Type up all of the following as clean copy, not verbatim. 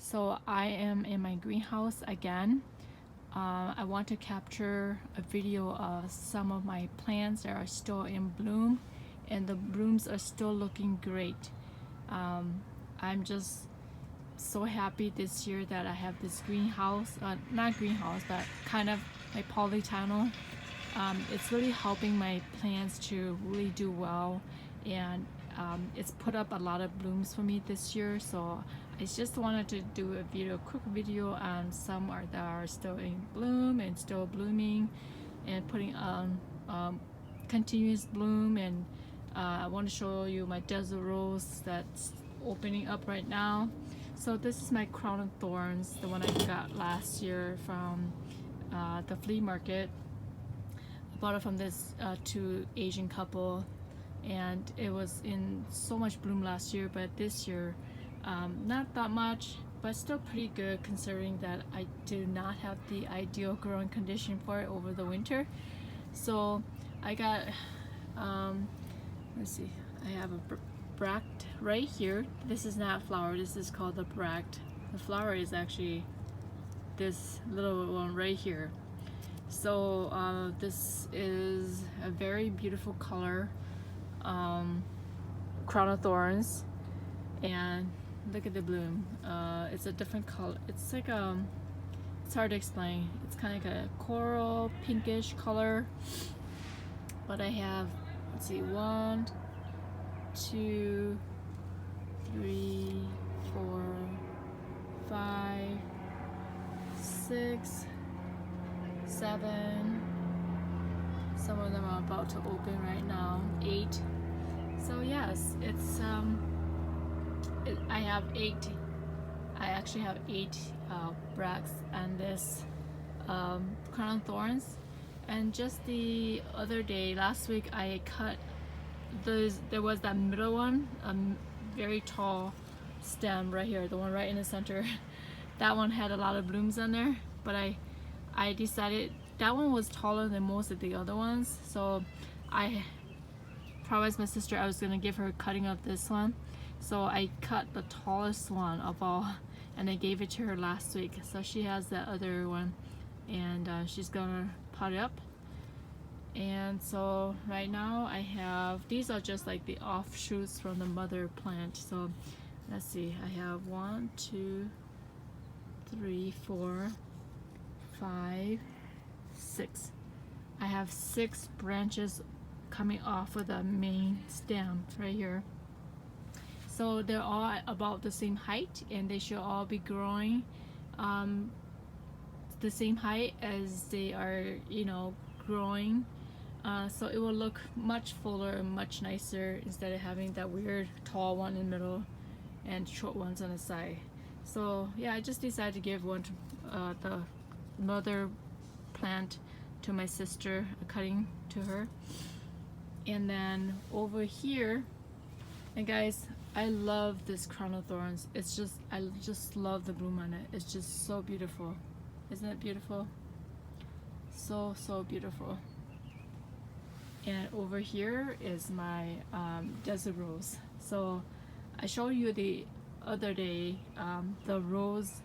So I am in my greenhouse again. I want to capture a video of some of my plants that are still in bloom, and the blooms are still looking great. I'm just so happy this year that I have this greenhouse, not greenhouse, but kind of my polytunnel. It's really helping my plants to really do well, and it's put up a lot of blooms for me this year. So I just wanted to do a quick video on some that are still in bloom and still blooming, and putting on continuous bloom. And I want to show you my desert rose that's opening up right now. So this is my crown of thorns, the one I got last year from the flea market. I bought it from this two Asian couple, and it was in so much bloom last year, but this year not that much, but still pretty good considering that I do not have the ideal growing condition for it over the winter. So I got let's see, I have a bract right here. This is not flower, this is called the bract. The flower is actually this little one right here. So this is a very beautiful color, crown of thorns, and look at the bloom. It's a different color. It's like it's hard to explain. It's kind of like a coral pinkish color. But I have, let's see, 1, 2, 3, 4, 5, 6, 7. Some of them are about to open right now. 8. So yes, it's I have 8. I actually have 8 bracts on this crown of thorns. And just the other day, last week, I cut those. There was that middle one, very tall stem right here, the one right in the center. That one had a lot of blooms on there, but I decided that one was taller than most of the other ones, so I promised my sister I was gonna give her a cutting of this one. So I cut the tallest one of all, and I gave it to her last week. So she has that other one, and she's gonna pot it up. And so right now I have, these are just like the offshoots from the mother plant. So let's see, I have 1, 2, 3, 4, 5, 6. I have 6 branches coming off of the main stem right here. So they're all about the same height, and they should all be growing the same height as they are, growing. So it will look much fuller and much nicer instead of having that weird tall one in the middle and short ones on the side. So yeah, I just decided to give one to the mother plant to my sister, a cutting to her. And then over here, and guys, I love this crown of thorns. It's just, I just love the bloom on it. It's just so beautiful. Isn't it beautiful? So beautiful. And over here is my desert rose. So I showed you the other day the rose,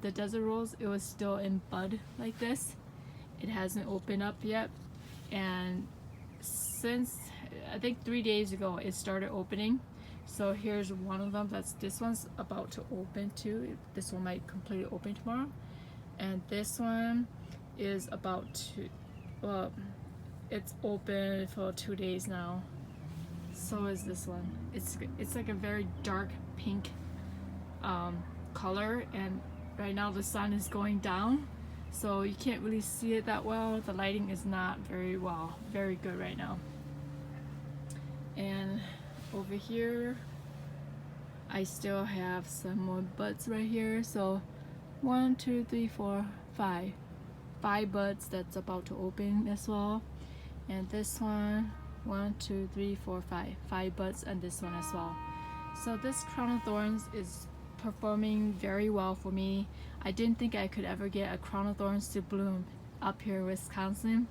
the desert rose. It was still in bud like this. It hasn't opened up yet, and since I think 3 days ago it started opening. So here's one of them. This one's about to open too. This one might completely open tomorrow, and this one is about to, well, it's open for 2 days now. So is this one. It's like a very dark pink color, and right now the sun is going down, so you can't really see it that well. The lighting is not very good right now. And over here I still have some more buds right here. So 1, 2, 3, 4, 5 buds that's about to open as well. And this one, 1, 2, 3, 4, 5 buds, and this one as well. So this crown of thorns is performing very well for me. I didn't think I could ever get a crown of thorns to bloom up here in Wisconsin,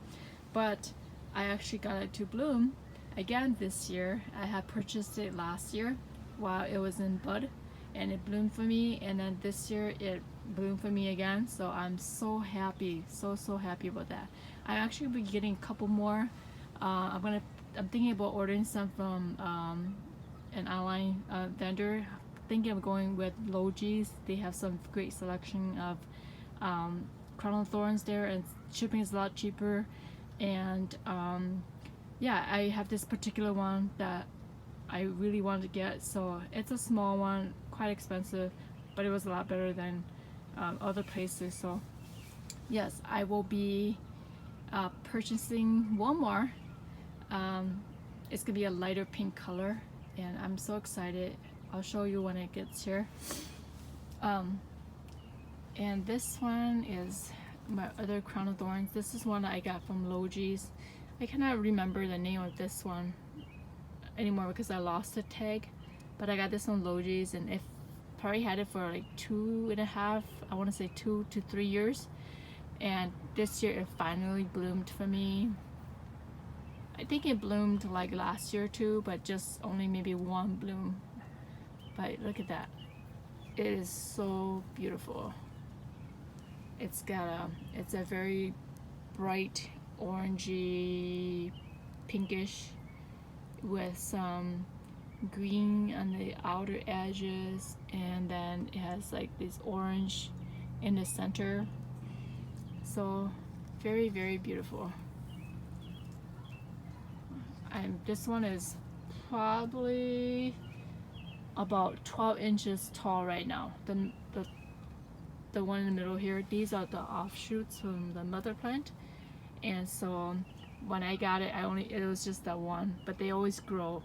but I actually got it to bloom again this year. I had purchased it last year while it was in bud, and it bloomed for me, and then this year it bloomed for me again. So I'm so happy, so happy about that. I actually be getting a couple more. I'm thinking about ordering some from an online vendor. Thinking of going with Logi's. They have some great selection of crown of thorns there, and shipping is a lot cheaper. And yeah, I have this particular one that I really wanted to get. So it's a small one, quite expensive, but it was a lot better than other places. So yes, I will be purchasing one more. It's gonna be a lighter pink color, and I'm so excited. I'll show you when it gets here. And this one is my other crown of thorns. This is one I got from Logi's. I cannot remember the name of this one anymore because I lost the tag, but I got this on Logi's, and it probably had it for like 2.5, I want to say 2 to 3 years, and this year it finally bloomed for me. I think it bloomed like last year too, but just only maybe one bloom. But look at that, it is so beautiful. It's a very bright orangey pinkish with some green on the outer edges, and then it has like this orange in the center. So very beautiful. And this one is probably about 12 inches tall right now. The one in the middle here, these are the offshoots from the mother plant, and so when I got it, it was just that one, but they always grow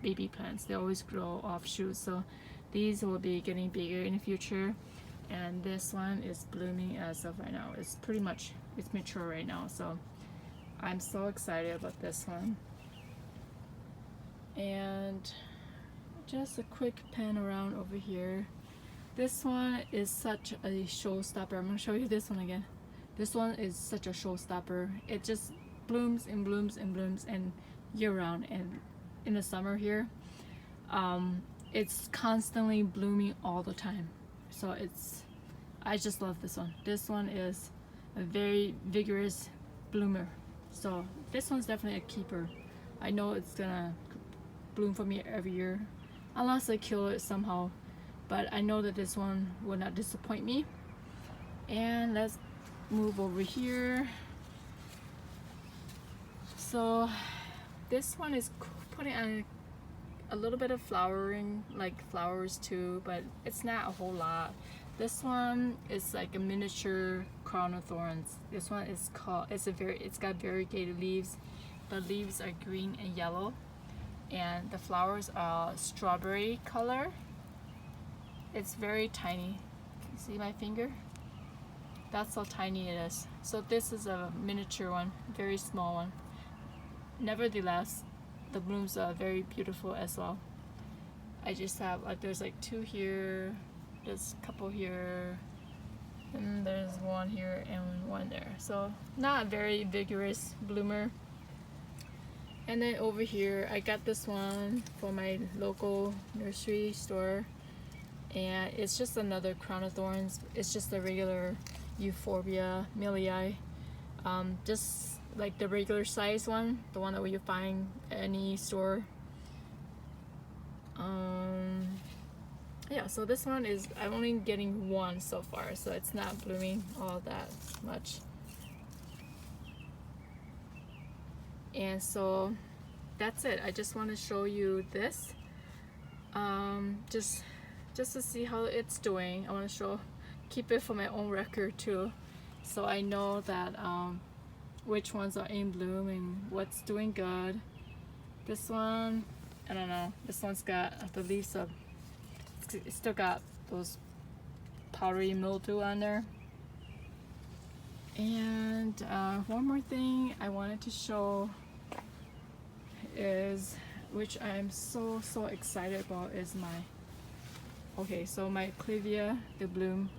baby plants. They always grow offshoots, so these will be getting bigger in the future. And this one is blooming as of right now. It's mature right now, so I'm so excited about this one. And just a quick pan around over here. This one is such a showstopper. I'm gonna show you this one again. This one is such a showstopper. It just blooms and blooms and blooms and year round. And in the summer here, it's constantly blooming all the time. So I just love this one. This one is a very vigorous bloomer. So this one's definitely a keeper. I know it's gonna bloom for me every year, unless I kill it somehow. But I know that this one will not disappoint me. And let's move over here. So this one is putting on a little bit of flowering, like flowers too, but it's not a whole lot. This one is like a miniature crown of thorns. This one is it's got variegated leaves. The leaves are green and yellow, and the flowers are strawberry color. It's very tiny. Can you see my finger? That's how tiny it is. So this is a miniature one, very small one. Nevertheless, the blooms are very beautiful as well. I just have there's like 2 here, there's a couple here, and there's 1 here and 1 there. So not a very vigorous bloomer. And then over here, I got this one from my local nursery store, and it's just another crown of thorns. It's just a regular Euphorbia millii, just like the regular size one, the one that you find at any store. Yeah, so this one is, I'm only getting 1 so far, so it's not blooming all that much. And so that's it. I just want to show you this, just to see how it's doing. I want to keep it for my own record too, so I know that which ones are in bloom and what's doing good. This one, I don't know, this one's got the leaves of, it's still got those powdery mildew on there. And one more thing I wanted to show is, which I'm so excited about, is so my clivia, the bloom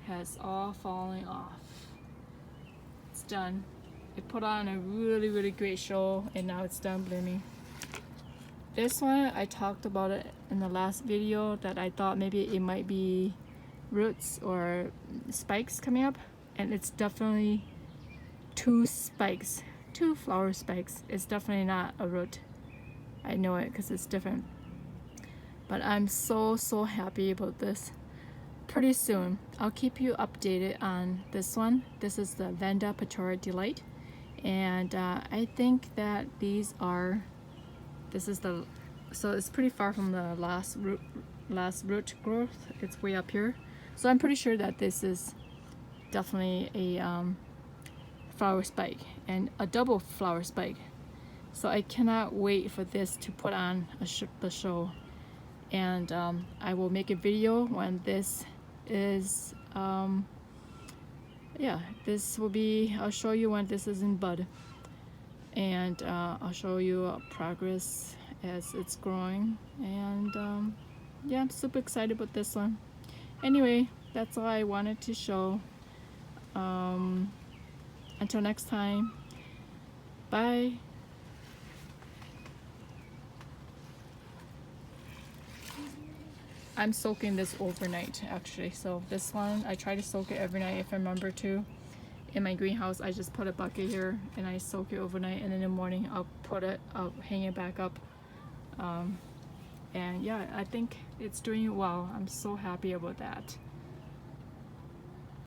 has all fallen off. It's done. It put on a really great show, and now it's done blooming. This one, I talked about it in the last video that I thought maybe it might be roots or spikes coming up, and it's definitely two spikes, two flower spikes. It's definitely not a root. I know it because it's different. But I'm so happy about this. Pretty soon, I'll keep you updated on this one. This is the Vanda Patora Delight. And I think that this is the, so it's pretty far from the last root growth. It's way up here. So I'm pretty sure that this is definitely a flower spike and a double flower spike. So I cannot wait for this to put on the show. And I will make a video when this is, yeah, this will be, I'll show you when this is in bud. And I'll show you progress as it's growing. And yeah, I'm super excited about this one. Anyway, that's all I wanted to show. Until next time, bye. I'm soaking this overnight actually. So this one, I try to soak it every night if I remember to. In my greenhouse, I just put a bucket here and I soak it overnight, and in the morning I'll hang it back up. And yeah, I think it's doing well. I'm so happy about that.